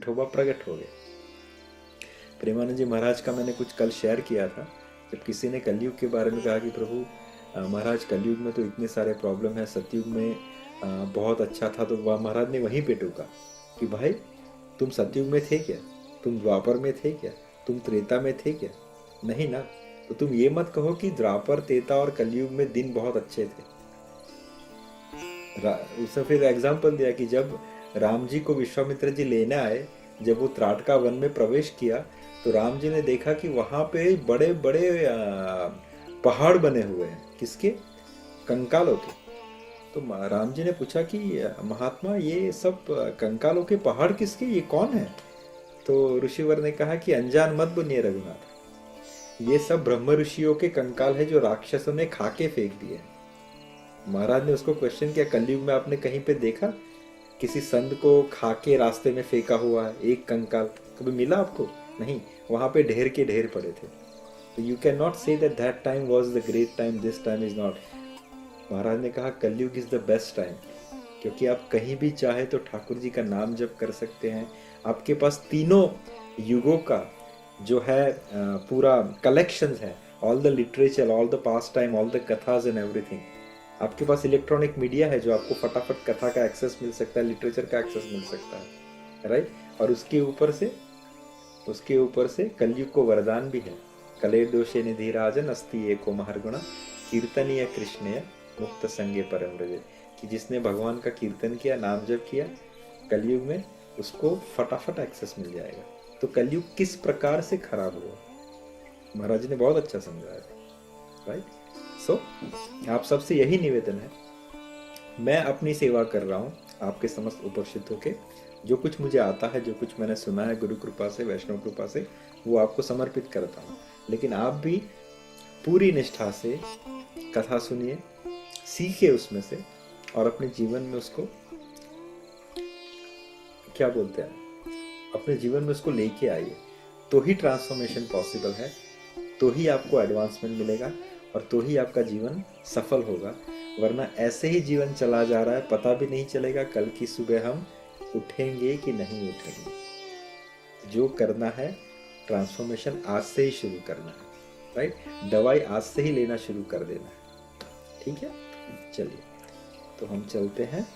विठोबा प्रकट हो गए। प्रेमानंद जी महाराज का मैंने कुछ कल शेयर किया था, जब किसी ने कलयुग के बारे में कहा कि प्रभु महाराज कलयुग में तो इतने सारे प्रॉब्लम है, सतयुग में बहुत अच्छा था, तो वह महाराज ने वहीं पे टोका कि भाई तुम सतयुग में थे क्या, तुम द्वापर में थे क्या, तुम त्रेता में थे क्या? नहीं ना। तो तुम ये मत कहो कि द्वापर, त्रेता और कलयुग में दिन बहुत अच्छे थे। उसने फिर एग्जाम्पल दिया कि जब राम जी को विश्वामित्र जी लेने आए, जब वो त्राटका वन में प्रवेश किया, तो राम जी ने देखा कि वहां पे बड़े बड़े पहाड़ बने हुए हैं। किसके? कंकालों के। तो राम जी ने पूछा कि महात्मा ये सब कंकालों के पहाड़ किसके, ये कौन है? तो ऋषिवर ने कहा कि अनजान मत बनिए रघुनाथ, ये सब ब्रह्म ऋषियों के कंकाल है जो राक्षसों ने खा के फेंक दिए। महाराज ने उसको क्वेश्चन किया, कलयुग में आपने कहीं पे देखा किसी संत को खा के रास्ते में फेंका हुआ है एक कंकाल? कभी मिला आपको? नहीं। वहां पे ढेर के ढेर पड़े थे। तो you can not say that that time was the great time, this time is not. Maharaj ने कहा कलयुग इज द बेस्ट टाइम, क्योंकि आप कहीं भी चाहे तो ठाकुर जी का नाम जप कर सकते हैं। आपके पास तीनों युगों का जो है पूरा कलेक्शंस है, all the literature, all the past time, all the कथाज एंड एवरीथिंग। आपके पास इलेक्ट्रॉनिक मीडिया है जो आपको फटाफट कथा का एक्सेस मिल सकता है, लिटरेचर का एक्सेस मिल सकता है, राइट? और उसके ऊपर से कलयुग को वरदान भी है, कले दोषे निधि राजन अस्ति एको महर्गुण कीर्तनीय कृष्णय मुक्त संगे परम रजे, कि जिसने भगवान का कीर्तन किया, नाम जप किया, कलयुग में उसको फटाफट एक्सेस मिल जाएगा। तो कलयुग किस प्रकार से खराब हुआ, महाराज जी ने बहुत अच्छा समझाया, राइट? सो आप सबसे यही निवेदन है, मैं अपनी सेवा कर रहा हूँ आपके समस्त उपस्थितों के, जो कुछ मुझे आता है, जो कुछ मैंने सुना है गुरु कृपा से, वैष्णव कृपा से, वो आपको समर्पित करता हूँ। लेकिन आप भी पूरी निष्ठा से कथा सुनिए, सीखे उसमें से, और अपने जीवन में उसको क्या बोलते हैं, अपने जीवन में उसको लेके आइए, तो ही ट्रांसफॉर्मेशन पॉसिबल है, तो ही आपको एडवांसमेंट मिलेगा, और तो ही आपका जीवन सफल होगा। वरना ऐसे ही जीवन चला जा रहा है, पता भी नहीं चलेगा कल की सुबह हम उठेंगे कि नहीं उठेंगे। जो करना है ट्रांसफॉर्मेशन आज से ही शुरू करना है, राइट? दवाई आज से ही लेना शुरू कर देना है, ठीक है? चलिए, तो हम चलते हैं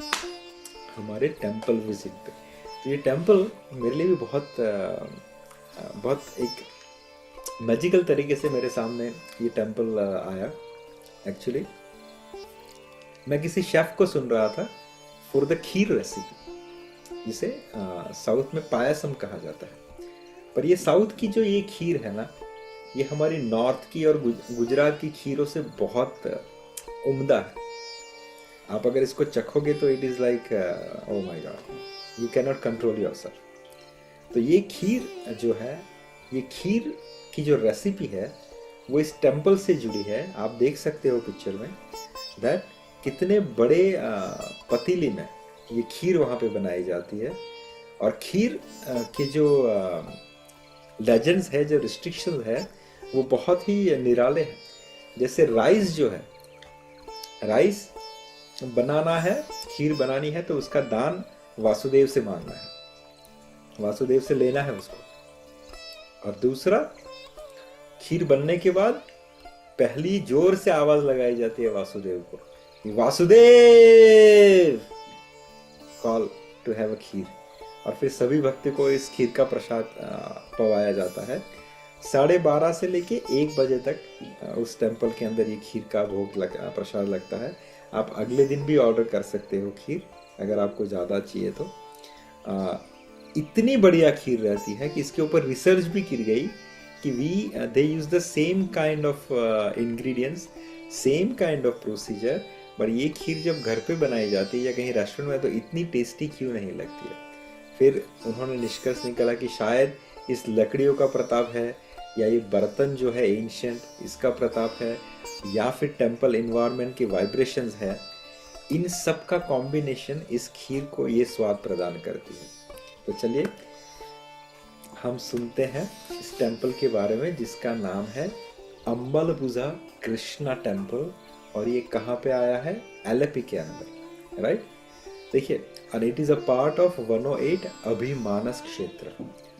हमारे टेम्पल विजिट पे। तो ये टेम्पल मेरे लिए भी बहुत एक मैजिकल तरीके से मेरे सामने ये टेम्पल आया। एक्चुअली मैं किसी शेफ को सुन रहा था फॉर द खीर रेसिपी, जिसे साउथ में पायसम कहा जाता है। पर ये साउथ की जो ये खीर है ना, ये हमारी नॉर्थ की और गुजरात की खीरों से बहुत उम्दा है। आप अगर इसको चखोगे तो it is like oh my God, you can not control yourself. तो ये खीर जो है, ये खीर की जो रेसिपी है वो इस टेम्पल से जुड़ी है। आप देख सकते हो पिक्चर में दैट कितने बड़े पतीली में ये खीर वहाँ पे बनाई जाती है। और खीर के जो लेजेंड्स है, जो रिस्ट्रिक्शंस है, वो बहुत ही निराले हैं। जैसे राइस जो है, राइस बनाना है, खीर बनानी है, तो उसका दान वासुदेव से मांगना है, वासुदेव से लेना है उसको। और दूसरा, खीर बनने के बाद पहली जोर से आवाज लगाई जाती है वासुदेव को, Vasudev call to have a kheer. और फिर सभी भक्तों को इस खीर का प्रसाद पवाया जाता है। 12:30 से लेके 1 बजे तक उस टेम्पल के अंदर ये खीर का प्रसाद लगता है। आप अगले दिन भी ऑर्डर कर सकते हो खीर, अगर आपको ज़्यादा चाहिए तो। इतनी बढ़िया खीर रहती है कि इसके ऊपर रिसर्च भी की गई कि they use the same kind of ingredients, same kind of procedure, पर ये खीर जब घर पे बनाई जाती है या कहीं रेस्टोरेंट में तो इतनी टेस्टी क्यों नहीं लगती है। फिर उन्होंने निष्कर्ष निकाला कि शायद इस लकड़ियों का प्रताप है, या ये बर्तन जो है एंशिएंट, इसका प्रताप है, या फिर टेम्पल इन्वायरमेंट की वाइब्रेशंस है। इन सब का कॉम्बिनेशन इस खीर को ये स्वाद प्रदान करती है। तो चलिए हम सुनते हैं इस टेम्पल के बारे में, जिसका नाम है अम्बलभुजा कृष्णा टेम्पल। और ये कहाँ पे आया है? एलेपी के अंदर, राइट? देखिए, and it is a part of 108 Abhimanas Kshetra.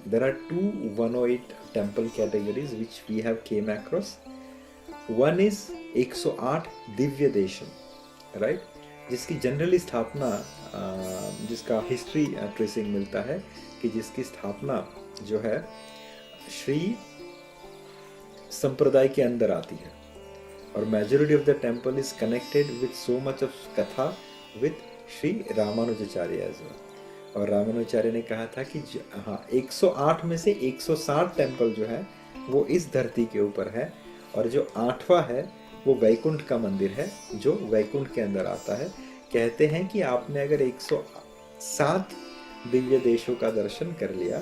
There are two 108 temple categories which we have came across. One is 108 Divya Desam, right, जिसकी जनरली स्थापना जिसका हिस्ट्री ट्रेसिंग मिलता है कि जिसकी स्थापना जो है श्री संप्रदाय के अंदर आती है, और majority of the temple is connected with so much of katha with Shri Ramanujacharya as well. और रामानुजाचार्य ने कहा था कि हाँ, 108 में से 160 टेम्पल जो है वो इस धरती के ऊपर है, और जो 8वां है वो वैकुंठ का मंदिर है जो वैकुंठ के अंदर आता है। कहते हैं कि आपने अगर 107 दिव्य देशों का दर्शन कर लिया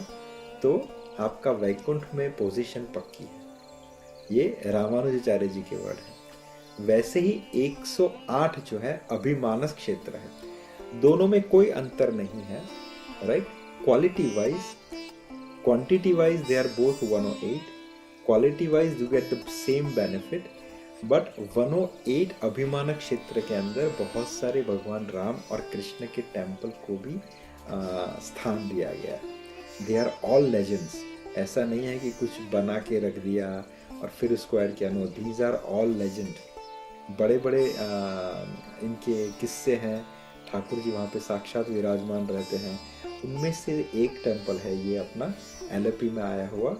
तो आपका वैकुंठ में पोजीशन पक्की है। ये रामानुजाचार्य जी के वर्ड हैं। वैसे ही 108 जो है अभिमानस क्षेत्र है, दोनों में कोई अंतर नहीं है, right. Quality wise, quantity wise they are both 108, quality wise you get the same benefit, but 108 अभिमानक क्षेत्र के अंदर बहुत सारे भगवान राम और कृष्ण के टेम्पल को भी स्थान दिया गया है। दे आर ऑल लेजेंड्स, ऐसा नहीं है कि कुछ बना के रख दिया और फिर उसको ऐड किया, no, these are all legend. बड़े बड़े इनके किस्से हैं, ठाकुर जी वहाँ पे साक्षात विराजमान रहते हैं। उनमें से एक टेम्पल है ये अपना एलपी में आया हुआ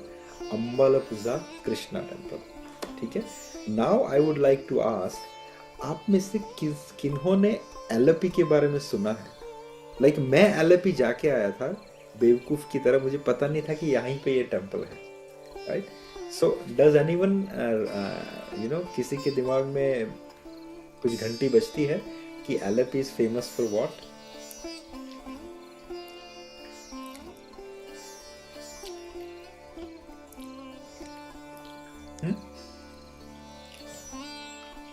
अम्बलपुजा कृष्णा टेम्पल, ठीक है। Now I would like to ask, आप में से किन्होंने एलपी के बारे में सुना है? लाइक मैं एलपी जाके आया था बेवकूफ की तरह, मुझे पता नहीं था कि यहीं पे ये टेम्पल है, right. So does anyone you know, किसी के दिमाग में कुछ घंटी बजती है कि LP is famous for what?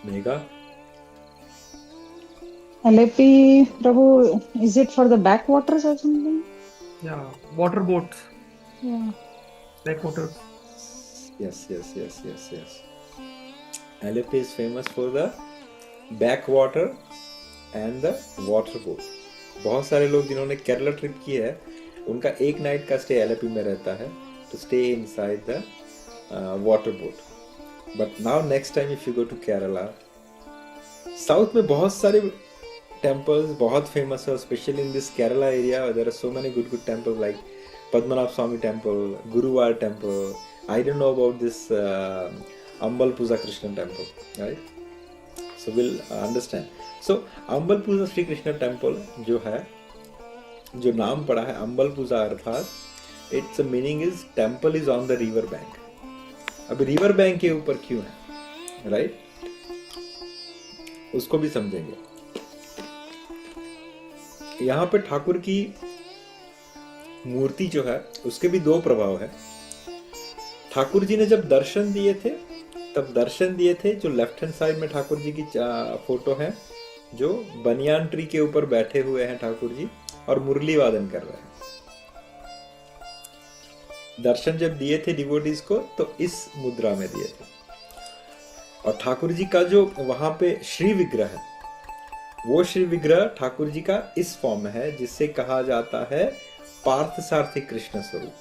Mega? LAP, Prabhu, is it for the backwaters or something? Yeah, water boats, Yeah. backwaters. Yes. LAP is famous for the backwater and the water boat. बहुत सारे लोग जिन्होंने Kerala trip की है उनका एक night का stay LAP में रहता है, to stay inside the water boat. But now next time if you go to Kerala, south में बहुत सारे temples बहुत फेमस है, specially in this Kerala area there are so many good temples like Padmanabha Swamy temple, Guruvayur temple, I don't know about this Ambalappuzha Krishna temple, right. So will understand. So Ambalappuzha Shri Krishna temple जो है, जो नाम पड़ा है अम्बलपुजा, अर्थात it's meaning is temple is on the river bank. अब river bank के ऊपर क्यों है, राइट, उसको भी समझेंगे। यहाँ पे ठाकुर की मूर्ति जो है उसके भी दो प्रभाव है। ठाकुर जी ने जब दर्शन दिए थे तब दर्शन दिए थे, जो लेफ्ट हैंड साइड में ठाकुर जी की फोटो है, जो बनियान ट्री के ऊपर बैठे हुए हैं ठाकुर जी और मुरली वादन कर रहे हैं। दर्शन जब दिए थे डिवोटीज को तो इस मुद्रा में दिए थे। और ठाकुर जी का जो वहां पे श्री विग्रह है, वो श्री विग्रह ठाकुर जी का इस फॉर्म में है जिससे कहा जाता है पार्थसारथी कृष्ण स्वरूप।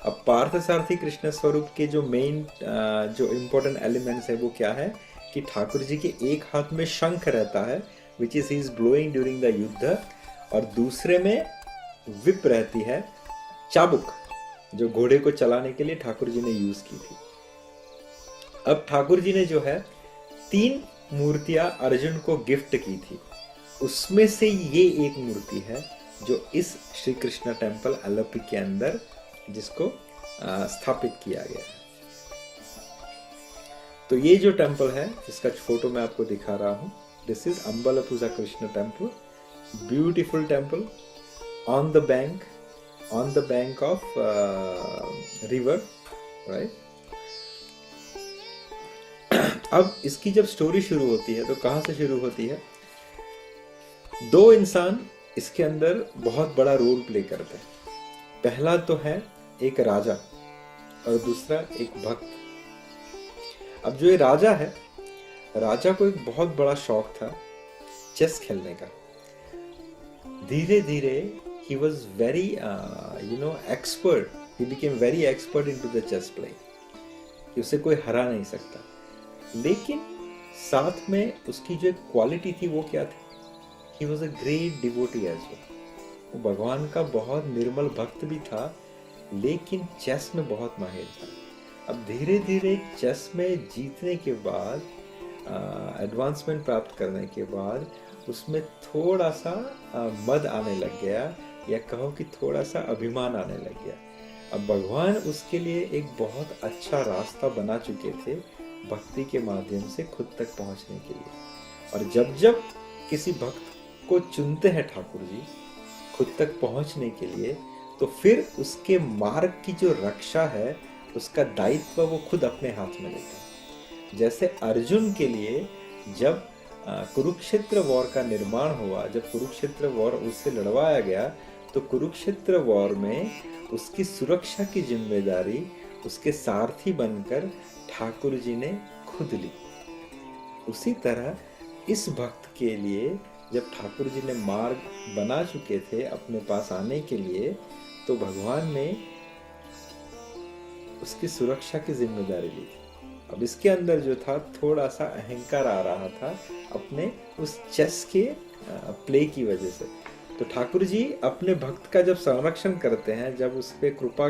अब पार्थसारथी कृष्ण स्वरूप के जो मेन जो इम्पोर्टेंट एलिमेंट्स है वो क्या है कि ठाकुर जी के एक हाथ में शंख रहता है which is he is blowing during the युद्ध, और दूसरे में विप रहती है, चाबुक, जो घोड़े को चलाने के लिए ठाकुर जी ने यूज की थी। अब ठाकुर जी ने जो है 3 मूर्तियां अर्जुन को गिफ्ट की थी, उसमें से ये एक मूर्ति है जो इस श्री कृष्ण टेम्पल एलपी के अंदर जिसको स्थापित किया गया है। तो ये जो टेम्पल है इसका फोटो मैं आपको दिखा रहा हूँ, this is Ambalappuzha Krishna temple, beautiful temple on the bank of river, right. अब इसकी जब स्टोरी शुरू होती है तो कहाँ से शुरू होती है? 2 इंसान इसके अंदर बहुत बड़ा रोल प्ले करते हैं। पहला तो है एक राजा और दूसरा एक भक्त। अब जो ये राजा है, राजा को एक बहुत बड़ा शौक था चेस खेलने का। धीरे धीरे he was very expert. He became very expert into the chess play. कि उसे कोई हरा नहीं सकता, लेकिन साथ में उसकी जो क्वालिटी थी वो क्या थी? He was a great devotee as well. वो भगवान का बहुत निर्मल भक्त भी था, लेकिन चेस में बहुत माहिर था। अब धीरे धीरे चेस में जीतने के बाद, एडवांसमेंट प्राप्त करने के बाद उसमें थोड़ा सा मद आने लग गया, या कहो कि थोड़ा सा अभिमान आने लग गया। अब भगवान उसके लिए एक बहुत अच्छा रास्ता बना चुके थे भक्ति के माध्यम से खुद तक पहुंचने के लिए। और जब जब किसी भक्त को चुनते हैं ठाकुर जी खुद तक पहुंचने के लिए, तो फिर उसके मार्ग की जो रक्षा है, उसका दायित्व वो खुद अपने हाथ में लेते हैं। जैसे अर्जुन के लिए जब कुरुक्षेत्र वॉर का निर्माण हुआ, जब कुरुक्षेत्र वॉर उससे लड़वाया गया, तो कुरुक्षेत्र वॉर में उसकी सुरक्षा की जिम्मेदारी उसके सारथी बनकर ठाकुर जी ने खुद ली। उसी तरह इस भक्त के लिए जब ठाकुर जी ने मार्ग बना चुके थे अपने पास आने के लिए, तो भगवान ने उसकी सुरक्षा की जिम्मेदारी ली थी। अब इसके अंदर जो था थोड़ा सा अहंकार आ रहा था अपने उस चेस के प्ले की वजह से। तो ठाकुर जी अपने भक्त का जब संरक्षण करते हैं, जब उस पे कृपा,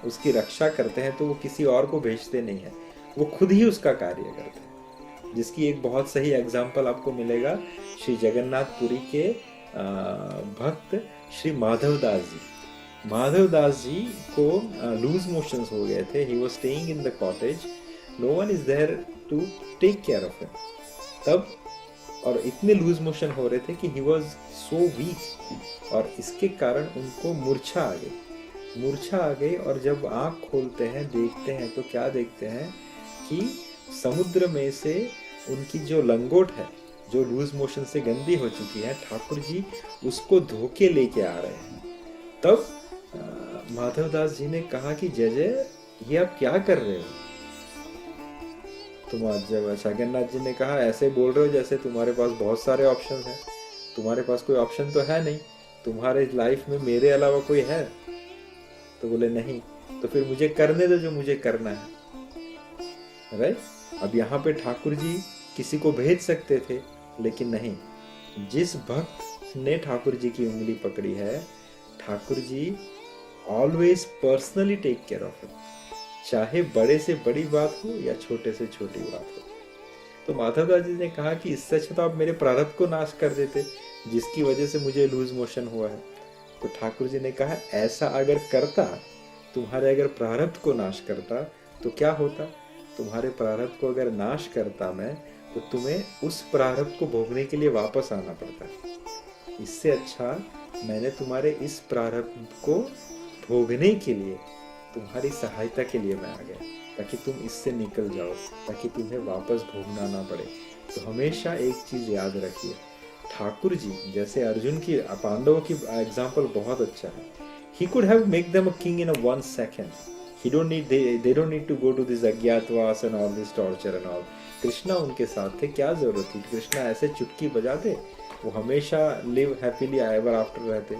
उसकी रक्षा करते हैं, तो वो किसी और को भेजते नहीं है, वो खुद ही उसका कार्य करते हैं। जिसकी एक बहुत सही एग्जाम्पल आपको मिलेगा श्री जगन्नाथपुरी के भक्त श्री माधवदास जी। माधवदास जी को लूज मोशंस हो गए थे। He was staying in the cottage, no one is there to take care of him. तब और इतने लूज मोशन हो रहे थे कि ही वाज सो वीक, और इसके कारण उनको मूर्छा आ गई। और जब आँख खोलते हैं, देखते हैं, तो क्या देखते हैं कि समुद्र में से उनकी जो लंगोट है, जो लूज मोशन से गंदी हो चुकी है, ठाकुर जी उसको धोके लेके आ रहे हैं। तब माधवदास जी ने कहा कि जय जय, ये आप क्या कर रहे हो? तुम जब जगन्नाथ जी ने कहा, ऐसे बोल रहे हो जैसे तुम्हारे पास बहुत सारे ऑप्शन हैं। तुम्हारे पास कोई ऑप्शन तो है नहीं, तुम्हारे लाइफ में मेरे अलावा कोई है? तो बोले नहीं। तो फिर मुझे करने दो जो मुझे करना है। राइट? अब यहाँ पे ठाकुर जी किसी को भेज सकते थे, लेकिन नहीं। जिस भक्त ने ठाकुर जी की उंगली पकड़ी है, Thakur ji always personally take care of it, चाहे बड़े से बड़ी बात हो या छोटे से छोटी बात हो। तो माधवदास जी ने कहा कि इससे अच्छा तो आप मेरे प्रारब्ध को नाश कर देते, जिसकी वजह से मुझे लूज मोशन हुआ है। तो ठाकुर जी ने कहा, ऐसा अगर करता, तुम्हारे अगर प्रारब्ध को नाश करता, तो क्या होता? तुम्हारे प्रारब्ध को अगर नाश करता मैं, तो तुम्हें उस प्रारब्ध को भोगने के लिए वापस आना पड़ता। इससे अच्छा मैंने तुम्हारे इस प्रारब्ध को भोगने के लिए, तुम्हारी सहायता के लिए मैं आ गया, ताकि तुम इससे निकल जाओ, ताकि तुम्हें वापस भोगना ना पड़े। तो हमेशा एक चीज याद रखिए, ठाकुर जी जैसे अर्जुन की, पांडवों की एग्जाम्पल बहुत अच्छा है। He could have make them a king in a 1 second. They don't need to go to this अज्ञातवास and all this torture and all. Krishna उनके साथ थे, क्या जरूरत थी? कृष्णा ऐसे चुटकी बजा दे, वो हमेशा लिव हैप्पीली एवर आफ्टर रहते।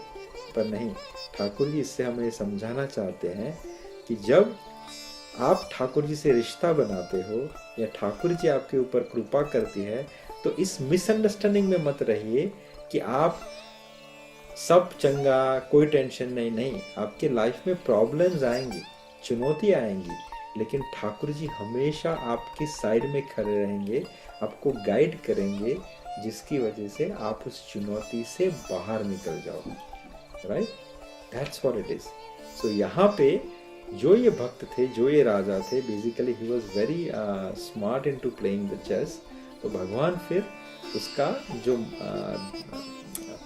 पर नहीं, ठाकुर जी इससे हमें समझाना चाहते हैं कि जब आप ठाकुर जी से रिश्ता बनाते हो, या ठाकुर जी आपके ऊपर कृपा करती है, तो इस मिसअंडरस्टैंडिंग में मत रहिए कि आप सब चंगा, कोई टेंशन नहीं। आपके लाइफ में प्रॉब्लम्स आएंगी, चुनौती आएंगी, लेकिन ठाकुर जी हमेशा आपकी साइड में खड़े रहेंगे, आपको गाइड करेंगे, जिसकी वजह से आप उस चुनौती से बाहर निकल जाओ। Right? That's what it is. So यहाँ पे जो ये भक्त थे, जो ये राजा थे, basically he was very smart into playing the chess. तो भगवान फिर उसका जो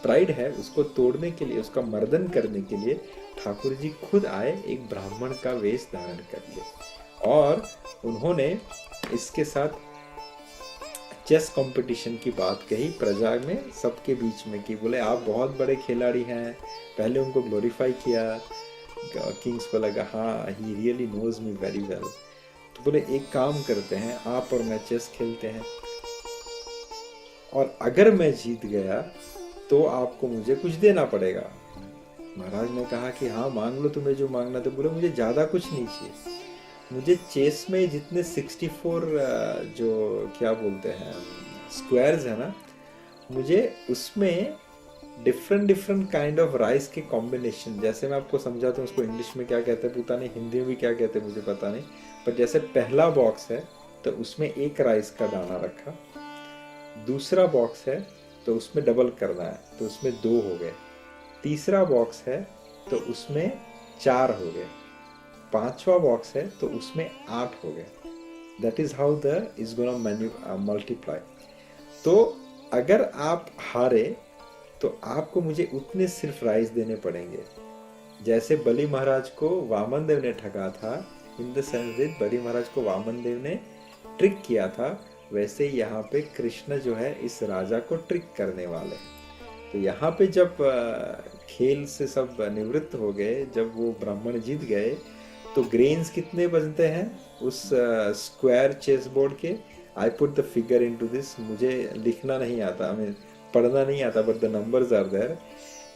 प्राइड है, उसको तोड़ने के लिए, उसका मर्दन करने के लिए ठाकुर जी खुद आए, एक ब्राह्मण का वेश धारण करके, और उन्होंने इसके साथ चेस कंपटीशन की बात कही प्रजा में, सबके बीच में, कि बोले आप बहुत बड़े खिलाड़ी हैं। पहले उनको ग्लोरीफाई किया, किंग्स को लगा हाँ, he really knows me very well. तो बोले एक काम करते हैं, आप और मैं चेस खेलते हैं, और अगर मैं जीत गया तो आपको मुझे कुछ देना पड़ेगा। महाराज ने कहा कि हाँ मांग लो, तुम्हें जो मांगना। तो बोले मुझे ज़्यादा कुछ नहीं चाहिए, मुझे चेस में जितने 64 जो क्या बोलते हैं स्क्वायर्स है ना, मुझे उसमें different different kind of rice के कॉम्बिनेशन, जैसे मैं आपको समझाता हूँ उसको इंग्लिश में क्या कहते हैं पता नहीं, हिंदी में भी क्या कहते हैं मुझे पता नहीं, पर जैसे पहला बॉक्स है तो उसमें एक राइस का दाना रखा, दूसरा बॉक्स है तो उसमें डबल करना है तो उसमें 2 हो गए, तीसरा बॉक्स है तो उसमें 4 हो गए, पांचवा बॉक्स है तो उसमें 8 हो गए। That is how the is gonna multiply. तो अगर आप हारे तो आपको मुझे उतने सिर्फ राइस देने पड़ेंगे। जैसे बलि महाराज को वामन देव ने ठगा था, इन द सेंस दैट बलि महाराज को वामन देव ने ट्रिक किया था, वैसे यहाँ पे कृष्ण जो है इस राजा को ट्रिक करने वाले हैं। तो यहाँ पे जब खेल से सब निवृत्त हो गए, जब वो ब्राह्मण जीत गए, तो ग्रेन्स कितने बचते हैं उस स्क्वायर चेस बोर्ड के। I put the figure into this, मुझे लिखना नहीं आता, हमें पढ़ना नहीं आता, but the numbers are there.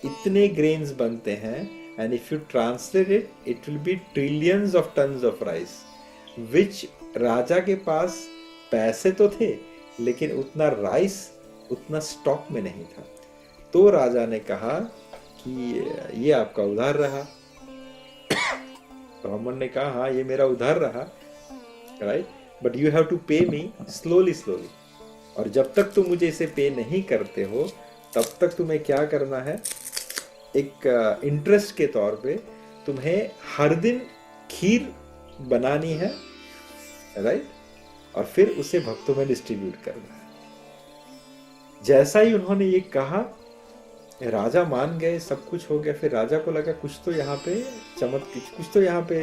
इतने ग्रेन्स बनते हैं, and if you translate it, it will be trillions of tons of rice, which राजा के पास पैसे तो थे लेकिन उतना राइस, उतना स्टॉक में नहीं था। तो राजा ने कहा कि ये आपका उधार रहा। ब्राह्मण ने कहा हाँ ये मेरा उधार रहा, right, but you have to pay me slowly slowly. और जब तक तुम मुझे इसे पे नहीं करते हो तब तक तुम्हें क्या करना है, एक इंटरेस्ट के तौर पे तुम्हें हर दिन खीर बनानी है, राइट, और फिर उसे भक्तों में डिस्ट्रीब्यूट करना है। जैसा ही उन्होंने ये कहा, राजा मान गए, सब कुछ हो गया। फिर राजा को लगा कुछ तो यहाँ पे कुछ तो यहाँ पे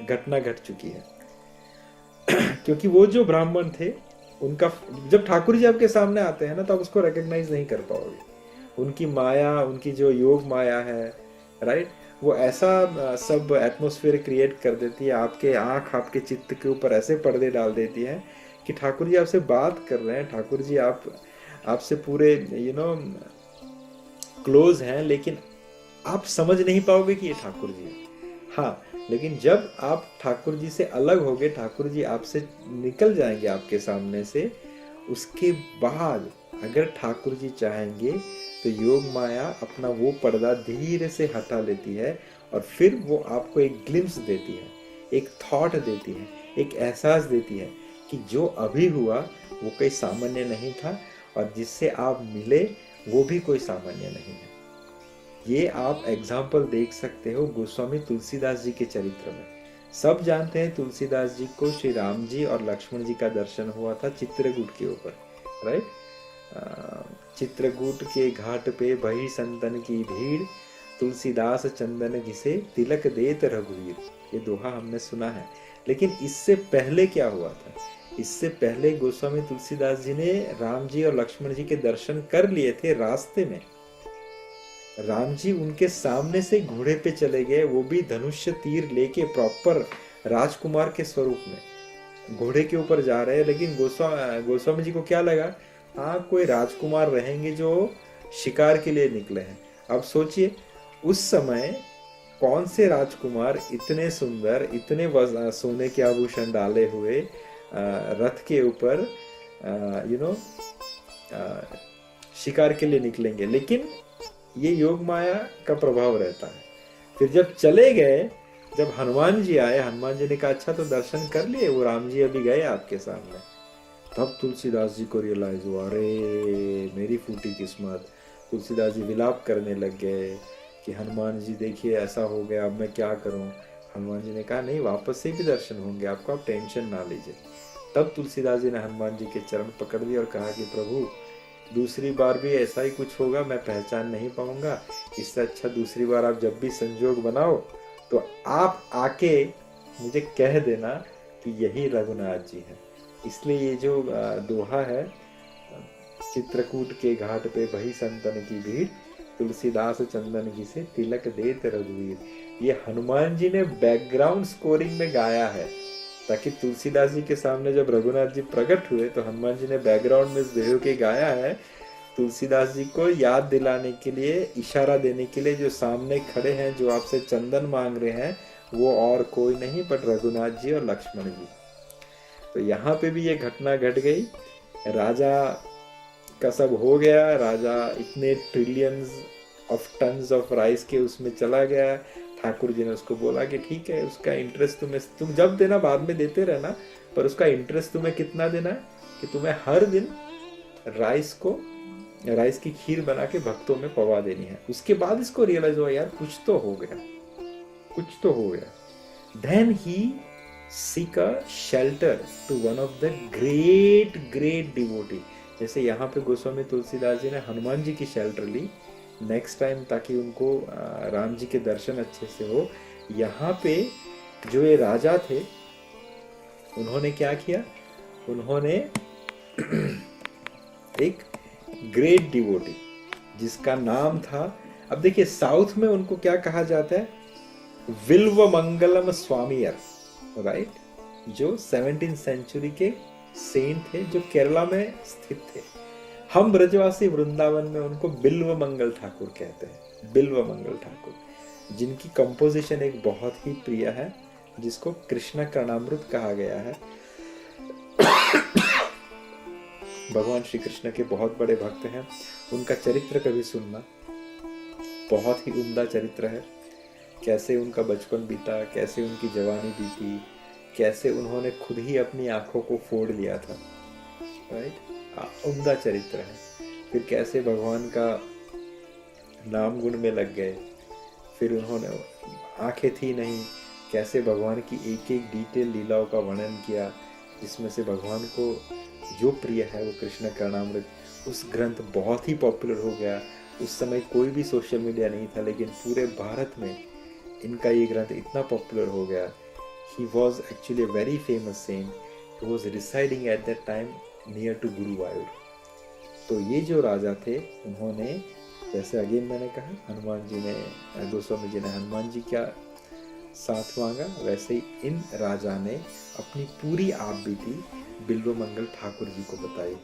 घटना घट चुकी है। क्योंकि वो जो ब्राह्मण थे उनका, जब ठाकुर जी आपके सामने आते हैं ना तो आप उसको रिकॉग्नाइज नहीं कर पाओगे। उनकी माया, उनकी जो योग माया है, राइट, वो ऐसा सब एटमॉस्फेयर क्रिएट कर देती है, आपके आँख, आपके चित्त के ऊपर ऐसे पर्दे डाल देती है कि ठाकुर जी आपसे बात कर रहे हैं, ठाकुर जी आपसे पूरे क्लोज हैं, लेकिन आप समझ नहीं पाओगे कि ये ठाकुर जी है। हाँ, लेकिन जब आप ठाकुर जी से अलग होगे, ठाकुर जी आपसे निकल जाएंगे आपके सामने से, उसके बाद अगर ठाकुर जी चाहेंगे तो योग माया अपना वो पर्दा धीरे से हटा लेती है और फिर वो आपको एक ग्लिम्स देती है, एक थॉट देती है, एक एहसास देती है कि जो अभी हुआ वो कोई सामान्य नहीं था और जिससे आप मिले वो भी कोई सामान्य नहीं है। ये आप एग्जाम्पल देख सकते हो गोस्वामी तुलसीदास जी के चरित्र में। सब जानते हैं तुलसीदास जी को श्री राम जी और लक्ष्मण जी का दर्शन हुआ था चित्रकूट के ऊपर, राइट। चित्रकूट के घाट पे भई संतन की भीड़, तुलसीदास चंदन घिसे तिलक देत रघुवीर, ये दोहा हमने सुना है। लेकिन इससे पहले क्या हुआ था? इससे पहले गोस्वामी तुलसीदास जी ने राम जी और लक्ष्मण जी के दर्शन कर लिए थे रास्ते में। राम जी उनके सामने से घोड़े पे चले गए, वो भी धनुष्य तीर लेके प्रॉपर राजकुमार के स्वरूप में घोड़े के ऊपर जा रहे हैं। लेकिन गोस्वामी जी को क्या लगा, हाँ कोई राजकुमार रहेंगे जो शिकार के लिए निकले हैं। अब सोचिए उस समय कौन से राजकुमार इतने सुंदर, इतने सोने के आभूषण डाले हुए रथ के ऊपर शिकार के लिए निकलेंगे। लेकिन ये योग माया का प्रभाव रहता है। फिर जब चले गए, जब हनुमान जी आए, हनुमान जी ने कहा अच्छा तो दर्शन कर लिए, वो राम जी अभी गए आपके सामने। तब तुलसीदास जी को रियलाइज हुआ, अरे मेरी फूटी किस्मत। तुलसीदास जी विलाप करने लग गए कि हनुमान जी देखिए ऐसा हो गया, अब मैं क्या करूं। हनुमान जी ने कहा नहीं, वापस से भी दर्शन होंगे आपको, आप टेंशन ना लीजिए। तब तुलसीदास जी ने हनुमान जी के चरण पकड़ लिए और कहा कि प्रभु दूसरी बार भी ऐसा ही कुछ होगा, मैं पहचान नहीं पाऊंगा, इससे अच्छा दूसरी बार आप जब भी संजोग बनाओ तो आप आके मुझे कह देना कि यही रघुनाथ जी है। इसलिए ये जो दोहा है, चित्रकूट के घाट पे भई संतन की भीड़, तुलसीदास चंदन घी से तिलक देत रघुवीर, ये हनुमान जी ने बैकग्राउंड स्कोरिंग में गाया है, ताकि तुलसीदास जी के सामने जब रघुनाथ जी प्रकट हुए तो हनुमान जी ने बैकग्राउंड में इस दोहे के गाया है, तुलसीदास जी को याद दिलाने के लिए, इशारा देने के लिए, जो सामने खड़े हैं, जो आपसे चंदन मांग रहे हैं, वो और कोई नहीं बट रघुनाथ जी और लक्ष्मण जी। तो यहाँ पे भी ये घटना घट गई। राजा का सब हो गया, राजा इतने trillions of tons of rice के उसमें चला गया। ठाकुर जी ने उसको बोला कि ठीक है, उसका इंटरेस्ट तुम जब देना बाद में देते रहना, पर उसका इंटरेस्ट तुम्हें कितना देना है कि तुम्हें हर दिन राइस की खीर बना के भक्तों में पवा देनी है। उसके बाद इसको रियलाइज हुआ यार कुछ तो हो गया। Then he seek a shelter to one of the great devotee। जैसे यहाँ पे गोस्वामी तुलसीदास जी ने हनुमान जी की शेल्टर ली नेक्स्ट टाइम, ताकि उनको राम जी के दर्शन अच्छे से हो। यहाँ पे जो ये राजा थे, उन्होंने क्या किया, उन्होंने एक ग्रेट डिवोटी जिसका नाम था, अब देखिए साउथ में उनको क्या कहा जाता है, विल्व मंगलम स्वामीयर, राइट, जो 17th सेंचुरी के सेंट थे, जो केरला में स्थित थे। हम ब्रजवासी वृंदावन में उनको बिल्व मंगल ठाकुर कहते हैं, बिल्व मंगल ठाकुर, जिनकी कंपोजिशन एक बहुत ही प्रिय है, जिसको कृष्ण कर्णामृत कहा गया है। भगवान श्री कृष्ण के बहुत बड़े भक्त हैं, उनका चरित्र कभी सुनना, बहुत ही उम्दा चरित्र है। कैसे उनका बचपन बीता, कैसे उनकी जवानी बीती, कैसे उन्होंने खुद ही अपनी आंखों को फोड़ लिया था, राइट, उम्दा चरित्र है। फिर कैसे भगवान का नाम गुण में लग गए, फिर उन्होंने, आंखें थी नहीं, कैसे भगवान की एक एक डिटेल लीलाओं का वर्णन किया, जिसमें से भगवान को जो प्रिय है वो कृष्ण कर्णामृत। उस ग्रंथ बहुत ही पॉपुलर हो गया। उस समय कोई भी सोशल मीडिया नहीं था, लेकिन पूरे भारत में इनका ये ग्रंथ इतना पॉपुलर हो गया। He was actually a very famous saint. He was residing at that time near to Guruvayur. तो ये जो राजा थे, उन्होंने, जैसे अगेन मैंने कहा, हनुमान जी ने, गोस्वामी जी ने हनुमान जी क्या साथ मांगा, वैसे ही इन राजा ने अपनी पूरी आप बीती बिल्व मंगल ठाकुर जी को बताई।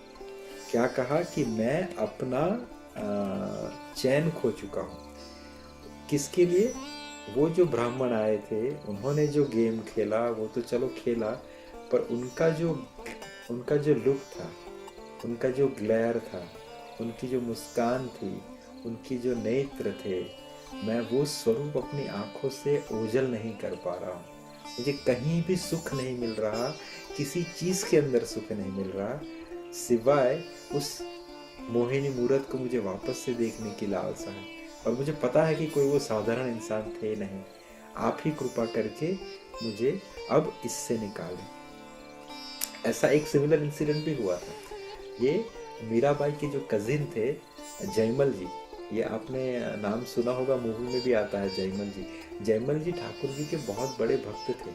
क्या कहा कि मैं अपना चैन खो चुका हूँ। किसके लिए? वो जो ब्राह्मण आए थे, उन्होंने जो गेम खेला वो तो चलो खेला, पर उनका जो लुक था, उनका जो ग्लेयर था, उनकी जो मुस्कान थी, उनकी जो नेत्र थे, मैं वो स्वरूप अपनी आंखों से ओझल नहीं कर पा रहा हूँ। मुझे कहीं भी सुख नहीं मिल रहा, किसी चीज के अंदर सुख नहीं मिल रहा, सिवाय उस मोहिनी मूरत को मुझे वापस से देखने की लालसा है। और मुझे पता है कि कोई वो साधारण इंसान थे नहीं, आप ही कृपा करके मुझे अब इससे निकालें। ऐसा एक सिमिलर इंसिडेंट भी हुआ था। ये मीराबाई के जो कजिन थे जयमल जी, ये आपने नाम सुना होगा, मूवी में भी आता है जयमल जी। जयमल जी ठाकुर जी के बहुत बड़े भक्त थे।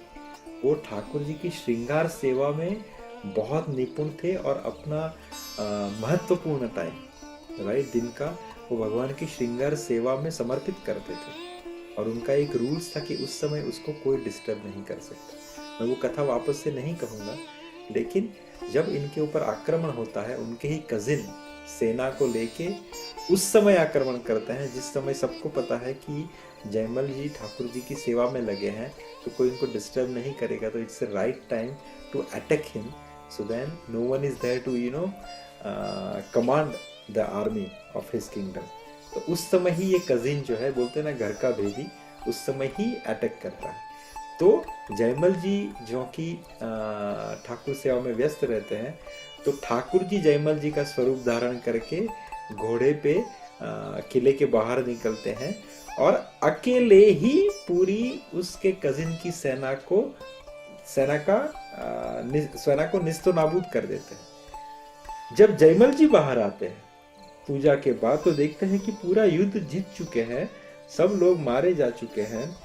वो ठाकुर जी की श्रृंगार सेवा में बहुत निपुण थे और अपना महत्वपूर्ण टाइम, राइट, दिन का वो भगवान की श्रृंगार सेवा में समर्पित करते थे। और उनका एक रूल्स था कि उस समय उसको कोई डिस्टर्ब नहीं कर सकता। मैं वो कथा वापस से नहीं कहूँगा, लेकिन जब इनके ऊपर आक्रमण होता है, उनके ही कजिन सेना को लेके उस समय आक्रमण करते हैं, जिस समय सबको पता है कि जयमल जी ठाकुर जी की सेवा में लगे हैं, तो कोई इनको डिस्टर्ब नहीं करेगा, तो it's a right time to attack him, so then no one is there to command the army of his kingdom. तो उस समय ही ये कजिन जो है, बोलते हैं ना घर का भेदी, उस समय ही अटैक करता है। तो जयमल जी जो कि ठाकुर सेवा में व्यस्त रहते हैं, तो ठाकुर जी जयमल जी का स्वरूप धारण करके घोड़े पे किले के बाहर निकलते हैं और अकेले ही पूरी उसके कजिन की सेना को निस्तो नाबूद कर देते हैं। जब जयमल जी बाहर आते हैं पूजा के बाद, तो देखते हैं कि पूरा युद्ध जीत चुके हैं, सब लोग मारे जा चुके हैं।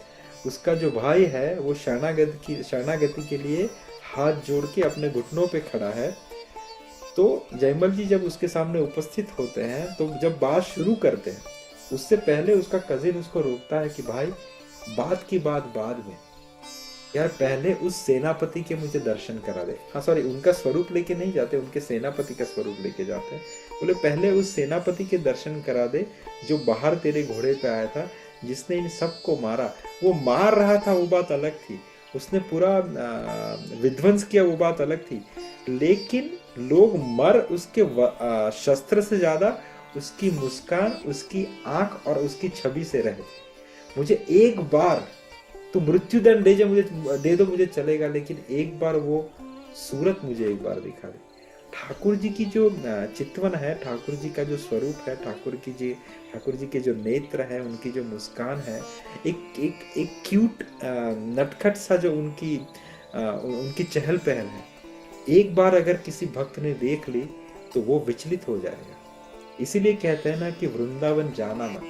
उसका जो भाई है वो शरणागति के लिए हाथ जोड़ के अपने घुटनों पे खड़ा है। तो जयमल जी जब उसके सामने उपस्थित होते हैं, तो जब बात शुरू करते हैं, उससे पहले उसका कजिन उसको रोकता है कि भाई बात की बात बाद में, यार पहले उस सेनापति के मुझे दर्शन करा दे। हाँ सॉरी, उनका स्वरूप लेके नहीं जाते, उनके सेनापति का स्वरूप लेके जाते हैं। बोले पहले उस सेनापति के दर्शन करा दे जो बाहर तेरे घोड़े पे आया था, जिसने इन सबको मारा। वो मार रहा था वो बात अलग थी, उसने पूरा विध्वंस किया वो बात अलग थी, लेकिन लोग मर उसके शस्त्र से ज्यादा उसकी मुस्कान, उसकी आंख और उसकी छवि से रहे। मुझे एक बार तो मृत्युदंड दे दो मुझे चलेगा, लेकिन एक बार वो सूरत मुझे एक बार दिखा दे। ठाकुर जी की जो चितवन है, ठाकुर जी का जो स्वरूप है, ठाकुर जी के जो नेत्र है, उनकी जो मुस्कान है, एक क्यूट नटखट सा जो उनकी चहल पहल है, एक बार अगर किसी भक्त ने देख ली तो वो विचलित हो जाएगा। इसीलिए कहते हैं ना कि वृंदावन जाना मत।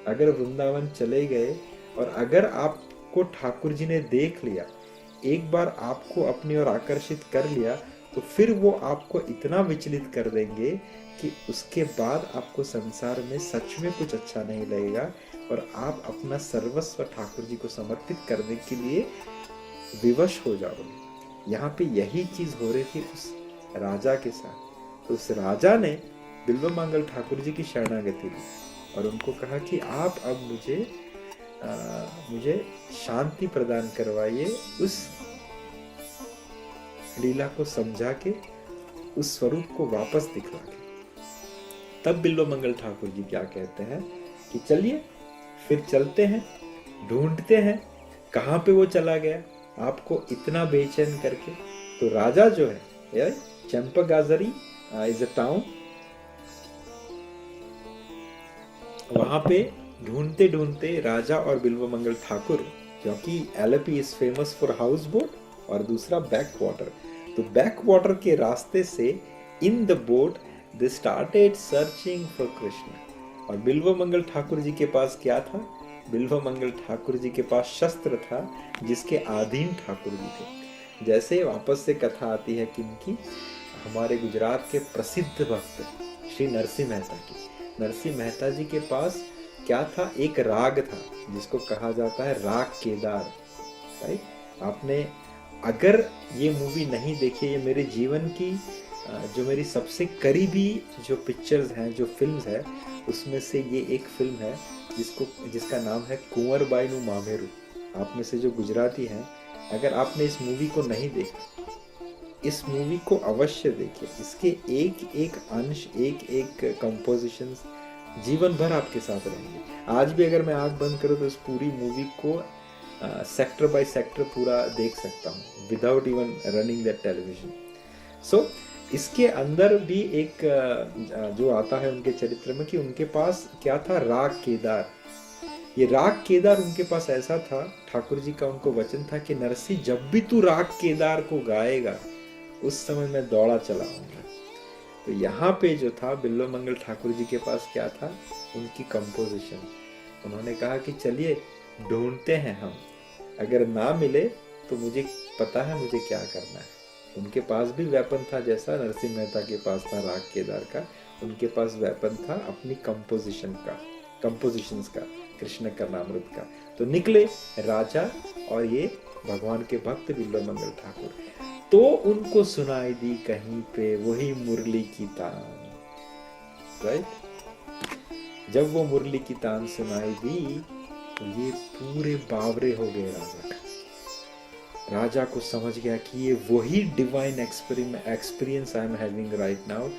अगर वृंदावन चले गए और अगर आपको ठाकुर जी ने देख लिया, एक बार आपको अपनी ओर आकर्षित कर लिया, तो फिर वो आपको इतना विचलित कर देंगे कि उसके बाद आपको संसार में सच में कुछ अच्छा नहीं लगेगा और आप अपना सर्वस्व ठाकुर जी को समर्पित करने के लिए विवश हो जाओगे। यहाँ पे यही चीज हो रही थी उस राजा के साथ। तो उस राजा ने बिल्वमंगल ठाकुर जी की शरणागति ली और उनको कहा कि आप अब मुझे शांति प्रदान करवाइए, उस लीला को समझा के, उस स्वरूप को वापस दिखला के। तब बिल्वमंगल ठाकुर जी क्या कहते हैं कि चलिए फिर चलते हैं, ढूंढते हैं कहाँ पे वो चला गया आपको इतना बेचैन करके। तो राजा जो है यार, चंपागाजरी इज अ टाउन, वहां पे ढूंढते ढूंढते राजा और बिल्वमंगल ठाकुर, क्योंकि LP is famous for house boat और दूसरा बैक वाटर, तो बैक वाटर के रास्ते से in the boat they started searching for Krishna. और बिल्वमंगल ठाकुर जी के पास क्या था? बिल्वमंगल ठाकुर जी के पास शस्त्र था जिसके अधीन ठाकुर जी थे। जैसे वापस से कथा आती है किनकी, हमारे गुजरात के प्रसिद्ध भक्त श्री नरसिंह मेहता की। नरसिंह मेहता जी के पास क्या था? एक राग था जिसको कहा जाता है राग केदार। राइट? आपने अगर ये मूवी नहीं देखी, ये मेरे जीवन की जो मेरी सबसे करीबी जो पिक्चर्स हैं, जो फिल्म्स है, उसमें से ये एक फिल्म है जिसका नाम है कुंवर बाइनू मामेरू। आप में से जो गुजराती हैं, अगर आपने इस मूवी को नहीं देखा, इस मूवी को अवश्य देखिए। इसके एक एक अंश, एक एक कंपोजिशंस जीवन भर आपके साथ रहेंगे। आज भी अगर मैं आंख बंद करूँ तो इस पूरी मूवी को सेक्टर बाय सेक्टर पूरा देख सकता हूँ without even running that television. So इसके अंदर भी एक जो आता है उनके चरित्र में कि उनके पास क्या था? राग केदार। ये राग केदार उनके पास ऐसा था, ठाकुर जी का उनको वचन था कि नरसिंह जब भी तू राग केदार को गाएगा उस समय मैं दौड़ा चला आऊंगा। तो यहाँ पे जो था बिल्वमंगल ठाकुर जी के पास क्या था? उनकी कंपोजिशन। उन्होंने कहा कि चलिए ढूंढते हैं हम, अगर ना मिले तो मुझे पता है मुझे क्या करना है। उनके पास भी वेपन था जैसा नरसिंह मेहता के पास था राग केदार का, उनके पास वेपन था अपनी कंपोजिशंस का, कृष्ण कर्णामृत का। तो निकले राजा और ये भगवान के भक्त बिल्वमंगल ठाकुर। तो उनको सुनाई दी कहीं पे वही मुरली की तान। राइट? जब वो मुरली की तान सुनाई दी तो ये पूरे बावरे हो गए राजा को समझ गया कि ये वही divine experience I am having right now,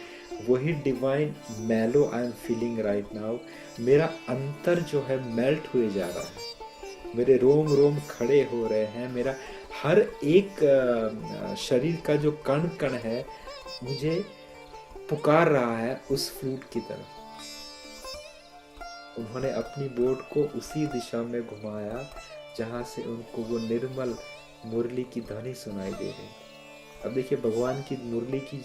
वही डिवाइन मेलो I am feeling right now. मेरा अंतर जो है मेल्ट हुए जा रहा है, मेरे रोम रोम खड़े हो रहे हैं, मेरा हर एक शरीर का जो कण कण है मुझे पुकार रहा है उस फ्लूट की तरफ। उन्होंने अपनी बोट को उसी दिशा में घुमाया जहां से उनको वो निर्मल मुरली की ध्वनि सुनाई दे रही। अब देखिए भगवान की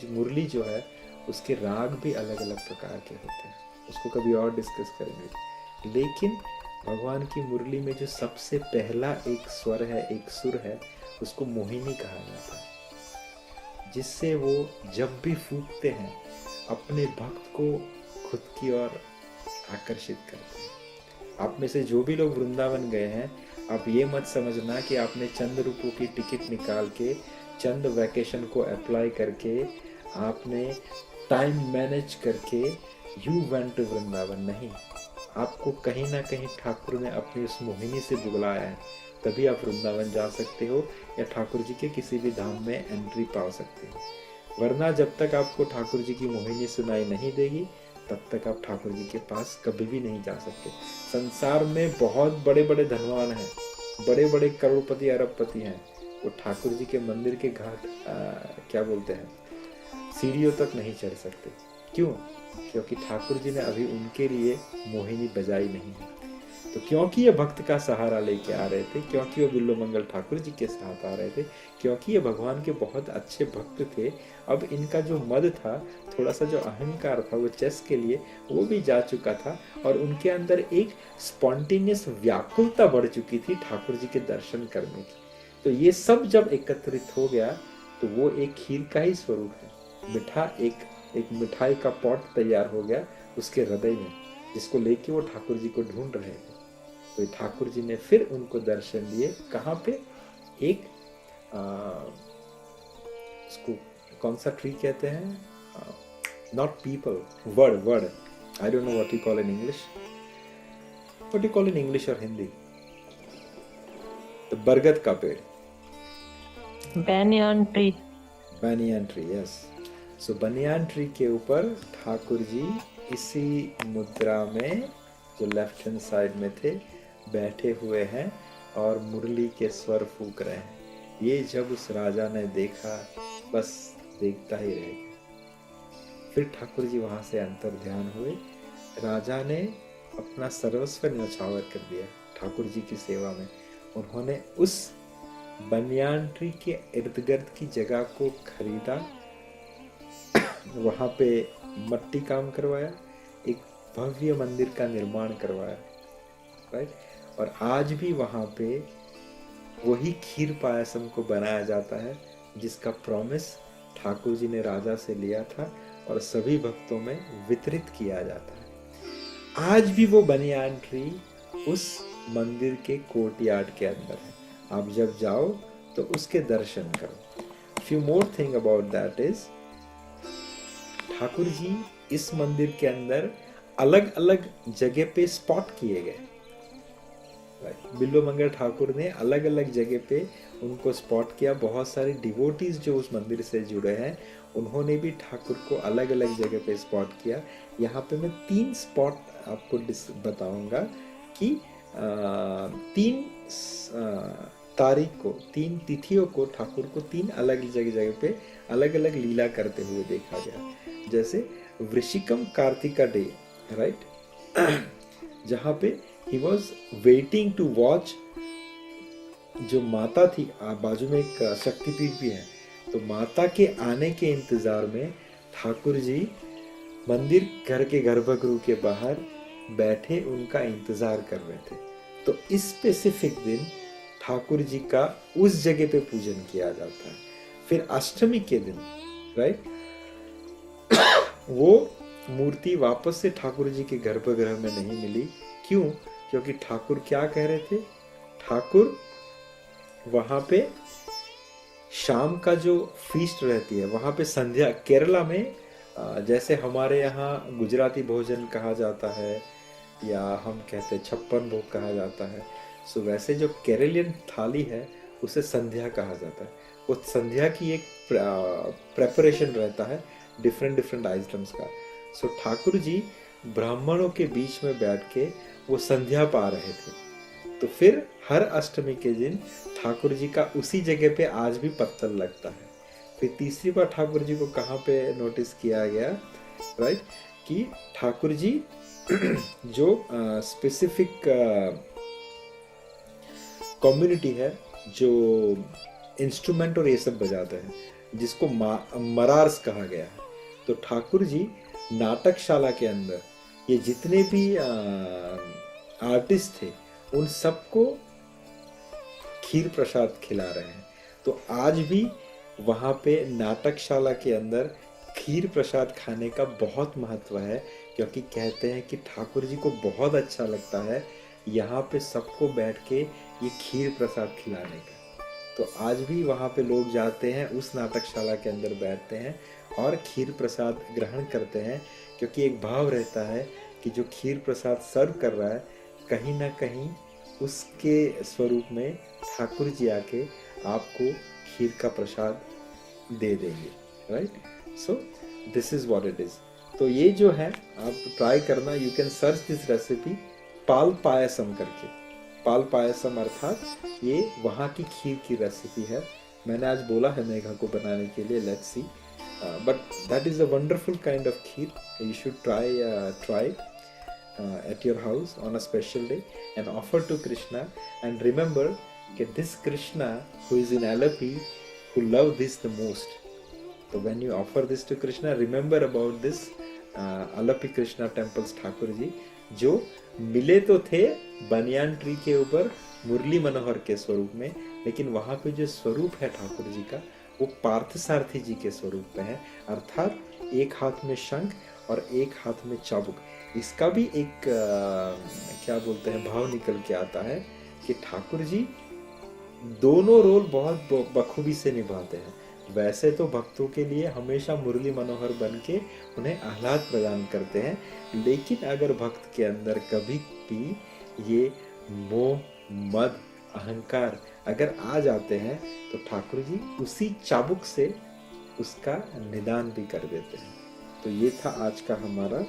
मुरली जो है उसके राग भी अलग अलग प्रकार के होते हैं, उसको कभी और डिस्कस करेंगे। लेकिन भगवान की मुरली में जो सबसे पहला एक स्वर है, एक सुर है, उसको मोहिनी कहा जाता है, जिससे वो जब भी फूंकते हैं अपने भक्त को खुद की ओर आकर्षित करते हैं। आप में से जो भी लोग वृंदावन गए हैं, आप ये मत समझना कि आपने चंद रुपयों की टिकट निकाल के चंद वैकेशन को अप्लाई करके आपने टाइम मैनेज करके यू वेंट टू वृंदावन। नहीं, आपको कहीं ना कहीं ठाकुर ने अपनी उस मोहिनी से बुलाया है, तभी आप वृंदावन जा सकते हो या ठाकुर जी के किसी भी धाम में एंट्री पा सकते हो। वरना जब तक आपको ठाकुर जी की मोहिनी सुनाई नहीं देगी तब तक आप ठाकुर जी के पास कभी भी नहीं जा सकते। संसार में बहुत बड़े बड़े धनवान हैं, बड़े बड़े करोड़पति अरबपति हैं, वो ठाकुर जी के मंदिर के घाट क्या बोलते हैं सीढ़ियों तक नहीं चढ़ सकते। क्यों? क्योंकि ठाकुर जी ने अभी उनके लिए मोहिनी बजाई नहीं है। तो क्योंकि ये भक्त का सहारा लेके आ रहे थे, क्योंकि वो बिल्लो मंगल ठाकुर जी के साथ आ रहे थे, क्योंकि ये भगवान के बहुत अच्छे भक्त थे, अब इनका जो मद था, थोड़ा सा जो अहंकार था, वो चेस के लिए वो भी जा चुका था और उनके अंदर एक स्पॉन्टेनियस व्याकुलता बढ़ चुकी थी ठाकुर जी के दर्शन करने की। तो ये सब जब एकत्रित हो गया तो वो एक खीर का ही स्वरूप है। एक मिठाई का पॉट तैयार हो गया उसके हृदय में, जिसको लेके वो ठाकुर जी को ढूंढ रहे थे। तो ठाकुर जी ने फिर उनको दर्शन दिए। कहाँ पे? एक उसको कौन सा ट्री कहते हैं? Not peepal, word, I don't know what you call in English, what you call in English और हिंदी? तो बरगद का पेड़, Banyan tree. Banyan tree, yes. So banyan tree के ऊपर ठाकुर जी इसी मुद्रा में जो लेफ्ट हैंड साइड में थे बैठे हुए हैं और मुरली के स्वर फूक रहे हैं। ये जब उस राजा ने देखा बस देखता ही रह गया। फिर ठाकुर जी वहाँ से अंतर ध्यान हुए। राजा ने अपना सर्वस्व न्यौछावर कर दिया ठाकुर जी की सेवा में। उन्होंने उस बनियान ट्री के इर्द गिर्द की जगह को खरीदा, वहाँ पे मट्टी काम करवाया, एक भव्य मंदिर का निर्माण करवाया, राइट। और आज भी वहाँ पे वही खीर पायसम को बनाया जाता है जिसका प्रॉमिस ठाकुर जी ने राजा से लिया था और सभी भक्तों में वितरित किया जाता है। आज भी वो बनियान ट्री उस मंदिर के कोर्टयार्ड के अंदर है। आप जब जाओ तो उसके दर्शन करो। Few more thing about that is, Thakur ji इस मंदिर के अंदर अलग अलग जगह पे स्पॉट किए गए। बिल्लो मंगल ठाकुर ने अलग अलग जगह पे उनको स्पॉट किया। बहुत सारे डिवोटीज जो उस मंदिर से जुड़े हैं उन्होंने भी ठाकुर को अलग अलग जगह पे स्पॉट किया। यहाँ पे मैं 3 स्पॉट आपको बताऊंगा कि 3 तारीख को, 3 तिथियों को ठाकुर को 3 अलग जगह पे अलग अलग लीला करते हुए देखा गया। जैसे वृश्चिकम कार्तिका डे, राइट, जहाँ पे he was waiting to watch, जो माता थी, बाजू में एक शक्तिपीठ भी है, तो माता के आने के इंतजार में ठाकुर जी मंदिर घर के गर्भगृह के बाहर बैठे उनका इंतजार कर रहे थे। तो इस स्पेसिफिक दिन ठाकुर जी का उस जगह पे पूजन किया जाता है। फिर अष्टमी के दिन, राइट, वो मूर्ति वापस से ठाकुर जी के गर्भगृह में नहीं मिली। क्यों? क्योंकि ठाकुर क्या कह रहे थे, ठाकुर वहां पे शाम का जो फीस्ट रहती है वहां पे संध्या, केरला में जैसे हमारे यहाँ गुजराती भोजन कहा जाता है या हम कहते हैं 56 भोग कहा जाता है, सो वैसे जो केरलियन थाली है उसे संध्या कहा जाता है। वो संध्या की एक प्रेपरेशन रहता है डिफरेंट आइटम्स का। सो ठाकुर जी ब्राह्मणों के बीच में बैठ के वो संध्या पा रहे थे। तो फिर हर अष्टमी के दिन ठाकुर जी का उसी जगह पे आज भी पत्तल लगता है। फिर तीसरी बार ठाकुर जी को कहाँ पे नोटिस किया गया, राइट, कि ठाकुर जी जो स्पेसिफिक कम्युनिटी है जो इंस्ट्रूमेंट और ये सब बजाते हैं, जिसको मरार्स कहा गया है, तो ठाकुर जी नाटकशाला के अंदर ये जितने भी आर्टिस्ट थे उन सबको खीर प्रसाद खिला रहे हैं। तो आज भी वहाँ पे नाटकशाला के अंदर खीर प्रसाद खाने का बहुत महत्व है, क्योंकि कहते हैं कि ठाकुर जी को बहुत अच्छा लगता है यहाँ पे सबको बैठ के ये खीर प्रसाद खिलाने का। तो आज भी वहाँ पे लोग जाते हैं, उस नाटकशाला के अंदर बैठते हैं और खीर प्रसाद ग्रहण करते हैं, क्योंकि एक भाव रहता है कि जो खीर प्रसाद सर्व कर रहा है कहीं ना कहीं उसके स्वरूप में ठाकुर जी आके आपको खीर का प्रसाद दे देंगे, right. So this is what it is. तो ये जो है आप ट्राई करना, you can search this recipe pal payasam करके। पाल पायसम अर्थात ये वहाँ की खीर की रेसिपी है। मैंने आज बोला है मेघा को बनाने के लिए, let's see, but that is a wonderful kind of kheer. You should try at your house on a special day and offer to Krishna, and remember that this Krishna who is in Alapi, who love this the most. So when you offer this to Krishna, remember about this Alapi Krishna temples Thakur ji, जो मिले तो थे बनियान tree के ऊपर मुरली मनोहर के स्वरूप में, लेकिन वहाँ पे जो स्वरूप है ठाकुर जी का वो पार्थसारथी जी के स्वरूप में है, अर्थात एक हाथ में शंख और एक हाथ में चाबुक। इसका भी एक क्या बोलते हैं भाव निकल के आता है कि ठाकुर जी दोनों रोल बहुत बखूबी से निभाते हैं। वैसे तो भक्तों के लिए हमेशा मुरली मनोहर बन के उन्हें आह्लाद प्रदान करते हैं, लेकिन अगर भक्त के अंदर कभी भी ये मोह, मद, अहंकार अगर आ जाते हैं तो ठाकुर जी उसी चाबुक से उसका निदान भी कर देते हैं। तो ये था आज का हमारा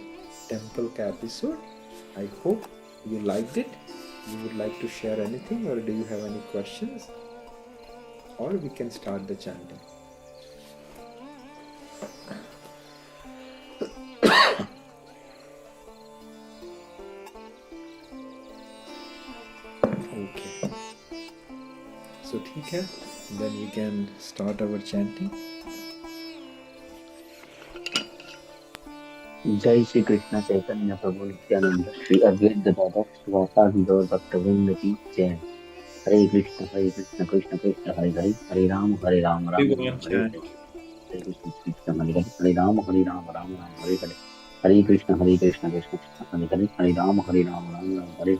टेम्पल का episode. I hope you liked it. You would like to share anything, or do you have any questions? Or we can start the chanting. Okay. So ठीक है, then we can start our chanting. जय श्री कृष्ण चैतन्य प्रभु नित्यानंद श्री अद्वैत गदाधर श्रीवासादि गौर भक्तवृंद की जय। हरे कृष्ण कृष्ण कृष्ण हरे हरे, हरे राम राम राम हरे हरे, हरे कृष्ण कृष्ण हरे हरे, हरे राम राम राम हरे हरे, हरे कृष्ण कृष्ण कृष्ण हरे हरे, हरे राम राम हरे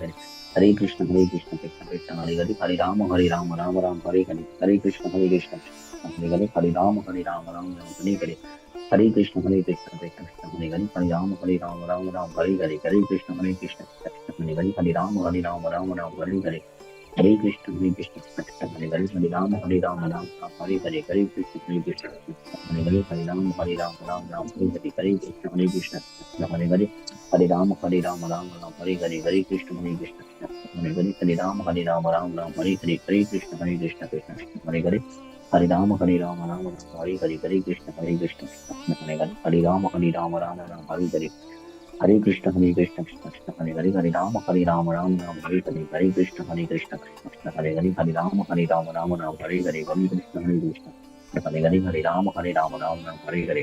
हरे, हरे कृष्ण कृष्ण कृष्ण हरे हरे, हरे राम राम हरे हरे, हरे कृष्ण कृष्ण हरे हरे, हरे राम राम हरे हरे, हरे कृष्ण कृष्ण कृष्ण हरे हरे, हरे राम राम हरे हरे, हरे कृष्ण कृष्ण कृष्ण हरे हरे, हरे राम राम हरे हरे, हरे कृष्ण कृष्ण कृष्ण हरे हरे, हरे राम राम हरे हरे, हरे कृष्ण कृष्ण कृष्ण हरे हरे, हरे राम राम हरे हरे, हरे कृष्ण कृष्ण कृष्ण हरे हरे, हरे राम राम हरे हरे, हरे कृष्ण कृष्ण कृष्ण हरे हरे, हरे राम राम हरे हरे, हरे कृष्ण कृष्ण कृष्ण हरे हरे, हरे राम राम हरे हरे, हरे कृष्ण कृष्ण हरे हरे, हरे राम राम हरे हरे, हरे कृष्ण कृष्ण हरे हरे, हरे राम राम हरे हरे, हरे कृष्ण कृष्ण हरे हरे, हरे राम राम हरे हरे, हरे कृष्ण कृष्ण हरे हरे, हरे राम राम हरे हरे,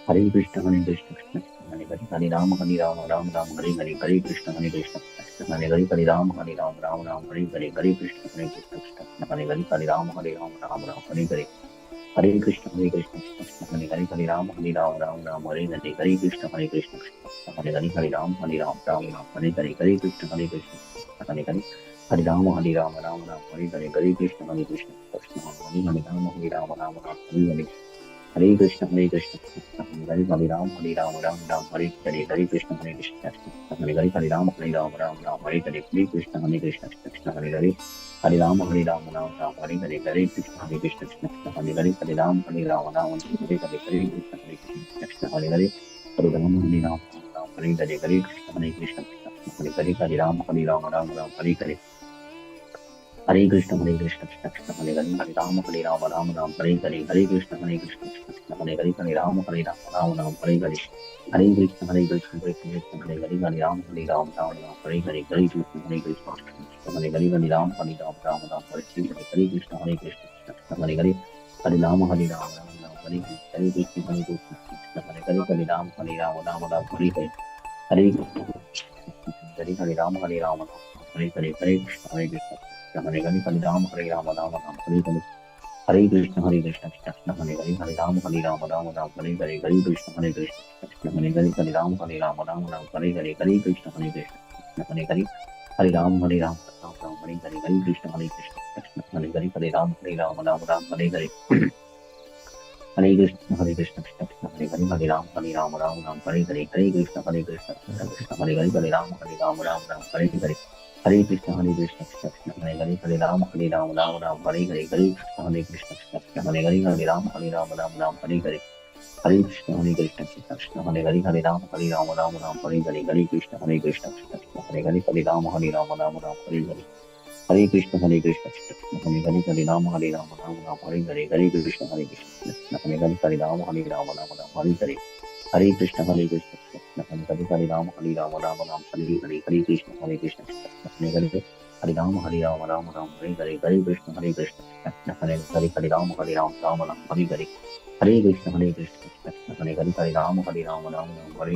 हरे कृष्ण कृष्ण हरे हरे, हरे राम हरे हरे, हरे कृष्ण कृष्ण हरे हरे, हरे राम राम हरे हरे, हरे कृष्ण कृष्ण हरे हरे, हरे राम राम हरे हरे, हरे कृष्ण कृष्ण हरे हरे, हरे राम राम हरे हरे, हरे कृष्ण कृष्ण हरे हरे, हरे राम राम हरे हरे, हरे कृष्ण कृष्ण हरे हरे, हरे राम हरे हरे, हरे कृष्ण कृष्ण हरे हरे, हरे राम हरे हरे, हरे कृष्ण कृष्ण हरे हरे, हरे राम हरे हरे, हरे कृष्ण कृष्ण हरे हरे, हरे राम राम हरे हरे, हरे कृष्ण कृष्ण हरे हरे, हरे राम राम हरे हरे, हरे कृष्ण कृष्ण हरे हरे, हरे राम राम हरे हरे, हरे कृष्ण कृष्ण हरे हरे, हरे राम राम हरे हरे, हरे कृष्ण हरे हरे, हरे राम राम हरे हरे, हरे कृष्ण कृष्ण हरे हरे, हरे राम राम हरे हरे, हरे कृष्ण कृष्ण हरे हरे, हरे राम राम हरे हरे, हरे कृष्ण कृष्ण हरे हरे, हरे राम हरे हरे, हरे कृष्ण कृष्ण हरे हरे, हरे राम राम हरे हरे, हरे कृष्ण कृष्ण हरे हरे, हरे राम राम हरे हरे, हरे कृष्ण कृष्ण हरे हरे, हरे राम राम हरे हरे, हरे हरे, हरे राम हरे हरे, हरे कृष्ण हरे हरे, हरे राम राम हरे हरे, हरे कृष्ण कृष्ण हरे हरे, हरे राम राम हरे हरे, हरे कृष्ण कृष्ण हरे हरे, हरे राम राम हरे हरे, हरे कृष्ण कृष्ण हरे हरे, हरे राम राम राम हरे हरे हरे कृष्ण कृष्ण हरे हरे हरे राम राम हरे हरे हरे कृष्ण कृष्ण कृष्ण हरे हरे हरे राम राम हरे हरे हरे कृष्ण कृष्ण कृष्ण हरे हरे हरे राम राम हरे हरे हरे कृष्ण कृष्ण कृष्ण हरे हरे हरे राम राम हरे हरे हरे कृष्ण कृष्ण कृष्ण हरे हरे हरे राम राम हरे हरे हरे कृष्ण कृष्ण कृष्ण हरे हरे हरे राम हरे हरे हरे कृष्ण कृष्ण कृष्ण हरे हरे हरे राम हरे हरे हरे कृष्ण कृष्ण हरे हरे हरे राम हरे हरे हरे हरे कृष्ण कृष्ण हरे हरे हरे राम हरे हरे हरे कृष्ण कृष्ण हरे हरे हरे राम हरे हरे हरे कृष्ण कृष्ण हरे हरे हरे राम हरे हरे हरे कृष्ण कृष्ण हरे हरे हरे राम हरे हरे हरे कृष्ण कृष्ण हरे हरे हरे राम हरे हरे हरे कृष्ण हरे हरे हरे राम हरे हरे हरे कृष्ण कृष्ण हरे हरे हरे राम हरे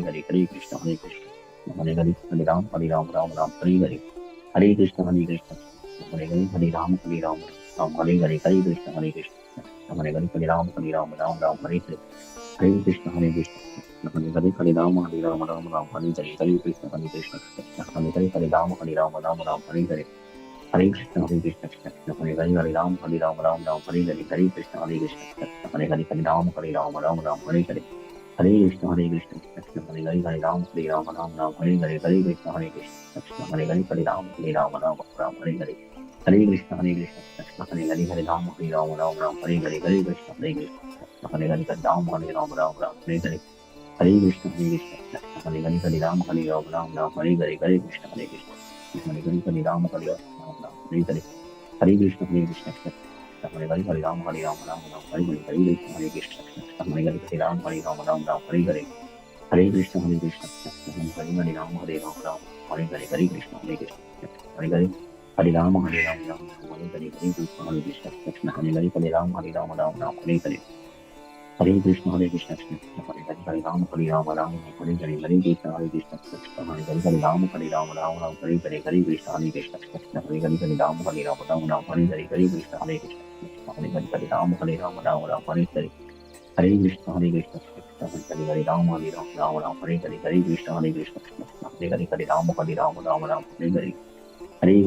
हरे हरे कृष्ण कृष्ण हरे हरे हरे राम हरे हरे हरे कृष्ण कृष्ण हरे हरे हरे राम हरे हरे हरे कृष्ण कृष्ण हरे हरे हरे राम हरे हरे हरे कृष्ण कृष्ण हरे हरे हरे राम हरे हरे हरे कृष्ण कृष्ण हरे हरे हरे राम हरे हरे हरे कृष्ण कृष्ण हरे हरे हरे राम हरे हरे हरे कृष्ण कृष्ण हरे हरे हरे राम हरे हरे हरे कृष्ण कृष्ण हरे हरे हरे राम हरे हरे हरे कृष्ण कृष्ण हरे हरे हरे राम हरे हरे हरे कृष्ण कृष्ण हरे हरे हरे राम हरे हरे हरे कृष्ण हरे हरे हरे राम हरे हरे हरे कृष्ण कृष्ण हरे हरे हरे राम हरे हरे हरे कृष्ण हरे कृष्ण हरे हरे हरे राम हरे हरे हरे कृष्ण कृष्ण हरे हरे हरे राम हरे हरे हरे कृष्ण हरे हरे हरे राम हरे हरे हरे कृष्ण हरे कृष्ण हरे हरे हरे राम हरे हरे हरे कृष्ण कृष्ण हरे हरे राम हरे हरे हरे हरे कृष्ण कृष्ण हरे हरे हरे राम हरे हरे हरे कृष्ण कृष्ण हरे हरे हरे राम हरे हरे हरे हरे कृष्ण कृष्ण हरे हरे हरे राम हरे हरे हरे हरे कृष्ण कृष्ण हरे हरे राम हरे हरे हरे हरे कृष्ण कृष्ण हरे हरे हरे राम हरे हरे हरे हरे कृष्ण कृष्ण हरे हरे राम हरे हरे हरे हरे कृष्ण हरे हरे हरे राम हरे हरे हरे हरे कृष्ण कृष्ण हरे हरे हरे राम हरे हरे हरे हरे कृष्ण कृष्ण हरे हरे हरे राम हरे हरे हरे हरे कृष्ण कृष्ण हरे हरे हरे राम हरे हरे हरे कृष्ण कृष्ण हरे हरे हरे राम हरे हरे हरे हरे कृष्ण कृष्ण हरे हरे हरे राम हरे हरे हरे कृष्ण कृष्ण हरे हरे हरे राम हरे हरे हरे हरे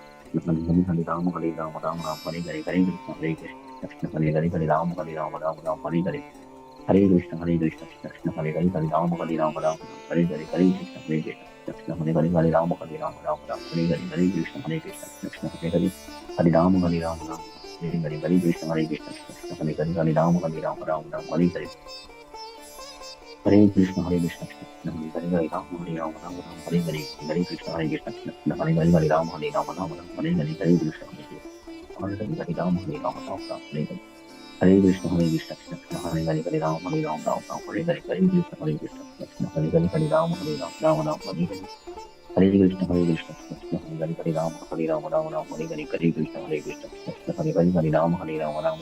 कृष्ण हरे हरे राम हरे हरे हरे हरे कृष्ण कृष्ण हरे हरे हरे राम हरे हरे हरे हरे कृष्ण कृष्ण हरे हरे हरे राम हरे हरे हरे हरे कृष्ण कृष्ण हरे हरे हरे राम हरे हरे हरे हरे कृष्ण कृष्ण हरे हरे हरे राम हरे हरे हरे हरे कृष्ण कृष्ण हरे हरे हरे राम हरे हरे हरे हरे कृष्ण कृष्ण हरे हरे हरे राम हरे हरे हरे हरे कृष्ण हरे हरे हरे राम हरे हरे हरे हरे कृष्ण कृष्ण हरे हरे हरे राम हरे हरे हरे हरे कृष्ण कृष्ण हरे हरे हरे राम हरे हरे हरे हरे कृष्ण कृष्ण हरे हरे हरे राम हरे हरे हरे हरे कृष्ण हरे हरे हरे राम हरे हरे हरे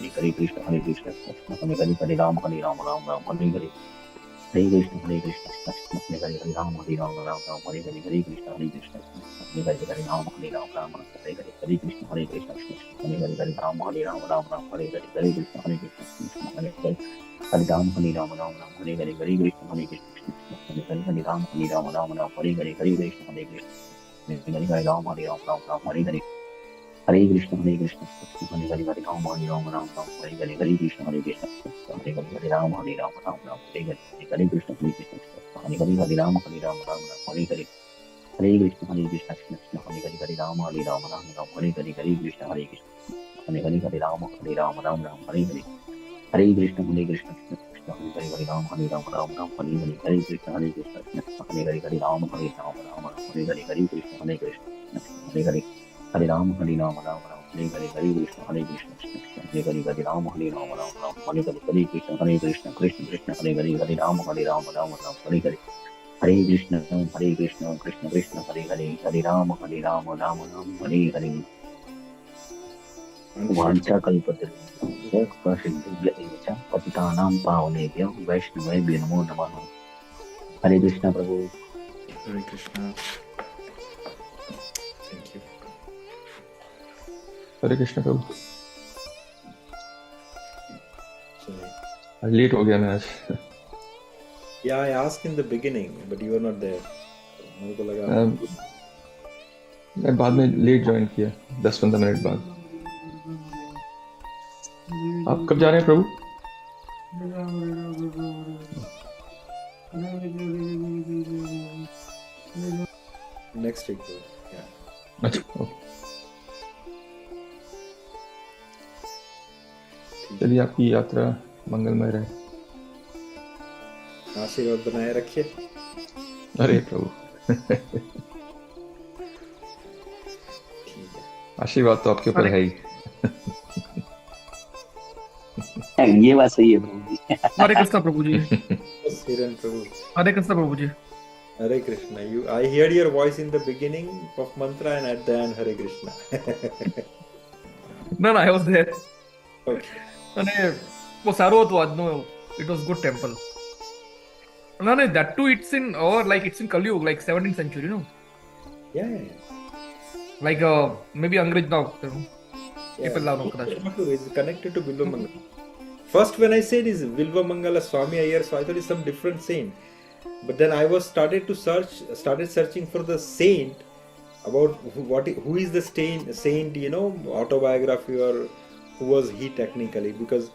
हरे कृष्ण हरे हरे हरे राम हरे हरे हरे हरे कृष्ण हरे हरे हरे राम हरे हरे हरे कृष्ण हरे हरे हरे राम हरे हरे हरे हरे कृष्ण कृष्ण हरे हरे हरे राम हरे हरे हरे हरे कृष्ण हरे हरे हरे राम हरे हरे हरे हरे कृष्ण कृष्ण हरे हरे हरे राम हरे हरे हरे हरे कृष्ण हरे हरे हरे राम हरे हरे हरे कृष्ण हरे हरे हरे राम हरे हरे हरे कृष्ण हरे हरे हरे राम हरे हरे हरे कृष्ण कृष्ण हरे हरे हरे राम हरे हरे हरे हरे कृष्ण कृष्ण कृष्ण हरे हरे हरे राम राम हरे हरे वाञ्छाकल्पतरुभ्यश्च कृपासिन्धुभ्य एव च पतितानां पावनेभ्यो वैष्णवेभ्यो नमो नमः हरे कृष्ण प्रभु Hare Krishna. Thank you. Hare Krishna प्रभु Sorry. लेट हो गया मैं आज Yeah, I asked in the beginning, but you were not there. मेरे को लगा अम, मैं बाद में लेट ज्वाइन किया, 10-15 मिनट बाद। आप कब जा रहे हैं प्रभु? नेक्स्ट वीक या अच्छा, ओके। चलिए, आपकी यात्रा मंगलमय रहे। आशीर्वाद बनाए रखिए। अरे प्रभु, ठीक है। आशीर्वाद तो आपके ऊपर है ही। ये बात सही है प्रभु जी। हरे कृष्णा प्रभु जी। बस हिरन प्रभु। हरे कृष्णा प्रभु जी। Hare Krishna. I heard your voice in the beginning of mantra and at the end Hare Krishna. No, I was there. Okay. અને वो सारो હતો આજનો. It was good temple. No, no, that too it's in or like it's in Kali Yuga, like 17th century, no? Yeah. Like maybe Angrez now. People now know that. It's connected to Bilva Mangala. First when I said is Bilva Mangala Swami Iyer, so I thought it's some different saint. But then I was started searching for the saint about who is the saint, autobiography or who was he technically, because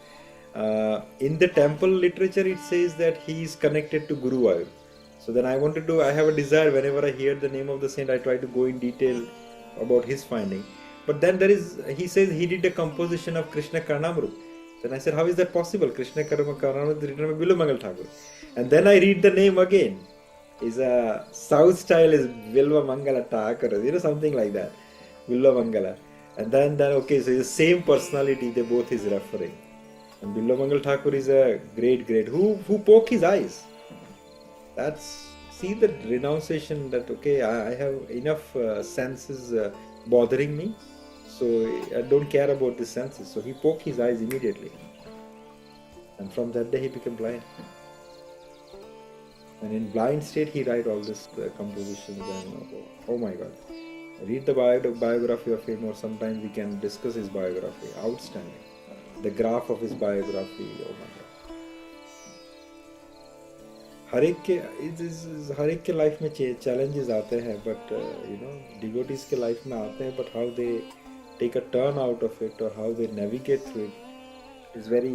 in the temple literature it says that he is connected to Guru Vayur. So then I have a desire, whenever I hear the name of the saint I try to go in detail about his finding. But then he says he did a composition of Krishna Karnamrut. Then I said, how is that possible? Krishna Karnamrut written by Bilva Mangal Thakur. And then I read the name again. Is a South style is Bilva Mangala Thakur, something like that. Bilva Mangala. And then okay, so it's the same personality they both is referring. And Bilva Mangal Thakur is a great who poke his eyes. See the renunciation that okay, I have enough senses bothering me, so I don't care about the senses. So he poked his eyes immediately, and from that day he became blind. And in blind state he write all this compositions and oh my God, read the biography of him, or sometimes we can discuss his biography. Outstanding. The graph of his biography, oh my God. हर एक के life में challenges आते हैं, but devotees के life में आते हैं, but how they take a turn out of it और how they navigate through it is very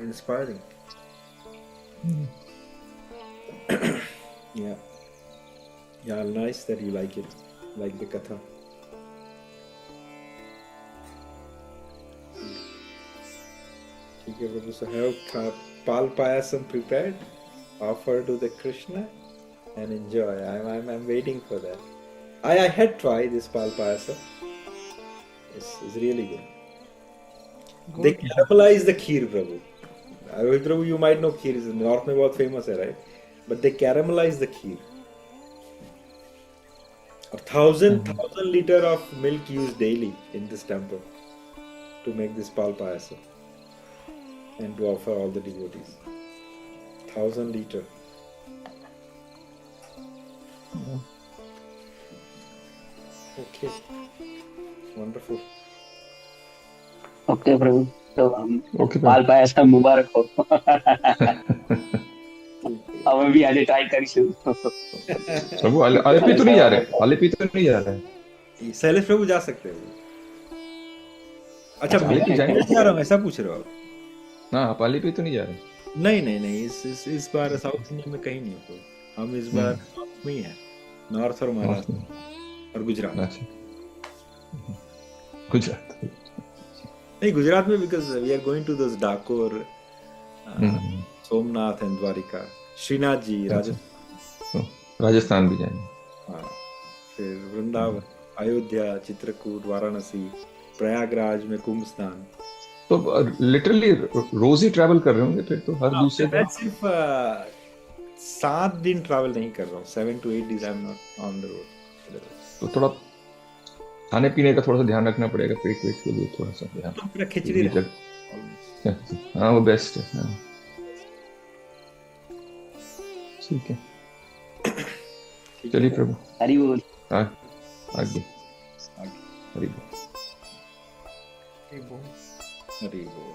inspiring. Yeah, nice that you like it, like the katha. ठीक है प्रभु. So have pal payasam prepared, offer to the Krishna and enjoy. I'm waiting for that. I had tried this pal payasam. It's really good. They caramelize the kheer, Prabhu. Prabhu, you might know kheer is north में बहुत famous है, right? But they caramelize the kheer. 1,000 liter of milk used daily in this temple to make this pal payasam and to offer all the devotees. 1,000 liter. Okay. Wonderful. Okay प्रभु, तो हम okay पाल प्रभु। पाया सब मुबारक हो. हमें भी आगे try करिશું. प्रभु आलेपी तो नहीं जा रहे, आलेपी तो नहीं जा रहे हैं। शैलेश प्रभु जा सकते हो? अच्छा, आलेपी मैं जाएंगे? जा रहा हूँ ऐसा पूछ रहे हो आप? ना, आप आलेपी तो नहीं जा रहे? नहीं, इस बार साउथ इंडिया में कहीं नहीं हो. हम इस बार नॉर्थ में ही हैं, नॉर्थ और महाराष्ट्र और गुजरात. अच्छा, गुजरात। नहीं, गुजरात में because we are going to those Dakor, Somnath and Dwarka, Shrinath ji, Rajasthan भी जाएंगे। हाँ, फिर वृंदावन, अयोध्या, चित्रकूट, वाराणसी, प्रयागराज में कुंभ स्नान. तो लिटरली रोज ही ट्रैवल कर रहे होंगे फिर तो, हर दूसरे मैं सिर्फ 7 दिन ट्रैवल नहीं कर रहा हूँ. 7 to 8 days I am not on the road. तो थोड़ा खाने पीने का थोड़ा सा ध्यान रखना पड़ेगा, पेट वेट के लिए थोड़ा सा ध्यान. तो पूरा खिचड़ी हाँ, वो बेस्ट है. हाँ, ठीक है, चलिए प्रभु. हरि बोल. आगे हरि बोल. हरि बोल. हरि बोल.